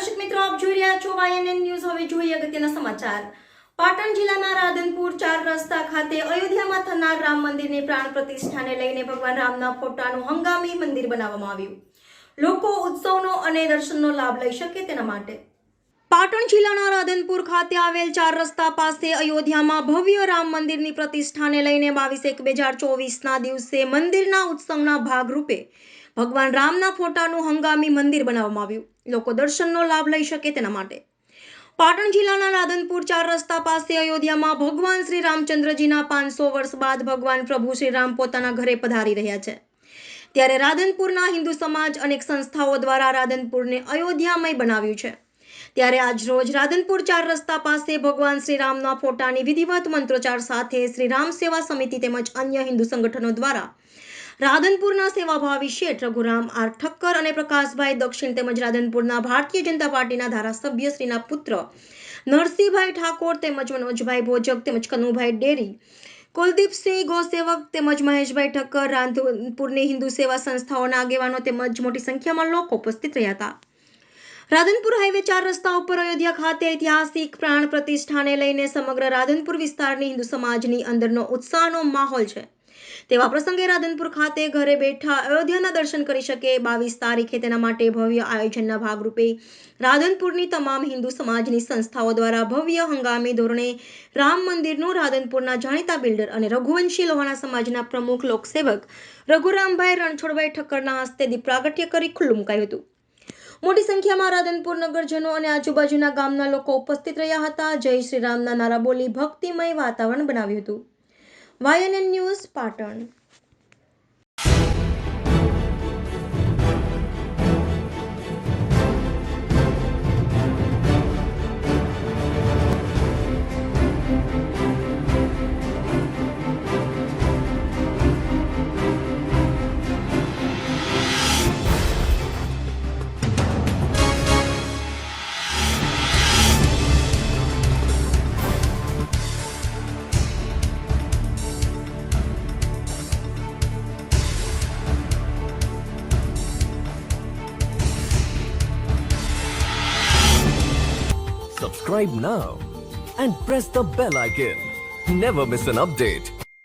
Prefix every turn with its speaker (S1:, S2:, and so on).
S1: દર્શક મિત્રો, આપ જોઈ રહ્યા છો YNN ન્યૂઝ. હવે જોઈએ અગત્યના સમાચાર. પાટણ જિલ્લાના રાધનપુર 4 રસ્તા ખાતે અયોધ્યામાં થનાર રામ મંદિરની પ્રાણ પ્રતિષ્ઠાને લઈને ભગવાન રામના ફોટાનું હંગામી મંદિર બનાવવામાં આવ્યું. લોકો ઉત્સવનો અને દર્શનનો લાભ લઈ શકે તેના માટે પાટણ જિલ્લાના રાધનપુર ખાતે આવેલ 4 રસ્તા પાસે અયોધ્યામાં ભવ્ય રામ મંદિરની પ્રતિષ્ઠાને લઈને 22/1/2024ના દિવસે મંદિરના ઉત્સવના ભાગરૂપે ભગવાન રામના ફોટાનું હંગામી મંદિર બનાવવામાં આવ્યું. લોકો દર્શનનો લાભ લઈ શકે તેના માટે પાટણ જિલ્લાના રાધનપુર 4 રસ્તા પાસે અયોધ્યામાં ભગવાન શ્રી રામચંદ્રજીના 500 વર્ષ બાદ ભગવાન પ્રભુ શ્રી રામ પોતાના ઘરે પધારી રહ્યા છે. ત્યારે રાધનપુરના હિન્દુ સમાજ અનેક સંસ્થાઓ દ્વારા રાધનપુરને અયોધ્યામય બનાવ્યું છે. ત્યારે આજ રોજ રાધનપુર 4 રસ્તા પાસે ભગવાન શ્રી રામના ફોટાની વિધિવત મંત્રોચ્ચાર સાથે શ્રી રામ સેવા સમિતિ તેમજ અન્ય હિન્દુ સંગઠનો દ્વારા રાધનપુરના સેવાભાવી શેઠ રઘુરામ આર ઠક્કર અને પ્રકાશભાઈ દક્ષિણ તેમજ રાધનપુરના ભારતીય જનતા પાર્ટીના ધારાસભ્ય શ્રીના પુત્ર નરસિંહભાઈ ઠાકોર તેમજ મનોજભાઈ ભોજક તેમજ કનુભાઈ ડેરી, કુલદીપસિંહ ગૌસેવક તેમજ મહેશભાઈ ઠક્કર, રાધનપુરની હિન્દુ સેવા સંસ્થાઓના આગેવાનો તેમજ મોટી સંખ્યામાં લોકો ઉપસ્થિત રહ્યા હતા. રાધનપુર હાઈવે 4 રસ્તા ઉપર અયોધ્યા ખાતે ઐતિહાસિક પ્રાણ પ્રતિષ્ઠાને લઈને સમગ્ર રાધનપુર વિસ્તારની હિન્દુ સમાજની અંદરનો ઉત્સાહનો માહોલ છે. તેવા પ્રસંગે રાધનપુર ખાતે ઘરે બેઠા અયોધ્યાના દર્શન કરી શકે 22 તારીખે તેના માટે ભવ્ય આયોજનના ભાગરૂપે રાધનપુરની તમામ હિન્દુ સમાજની સંસ્થાઓ દ્વારા ભવ્ય હંગામી ધોરણે રામ મંદિરનું રાધનપુરના જાણીતા બિલ્ડર અને રઘુવંશી લોહાણા સમાજના પ્રમુખ લોકસેવક રઘુરામભાઈ રણછોડભાઈ ઠક્કરના હસ્તે દીપ પ્રાગટ્ય કરી ખુલ્લું મુકાયું હતું. મોટી સંખ્યામાં રાધનપુર નગરજનો અને આજુબાજુના ગામના લોકો ઉપસ્થિત રહ્યા હતા. જય શ્રી રામના નારા બોલી ભક્તિમય વાતાવરણ બનાવ્યું હતું. YNN news, Patan.
S2: Subscribe now and press the bell icon. Never miss an update.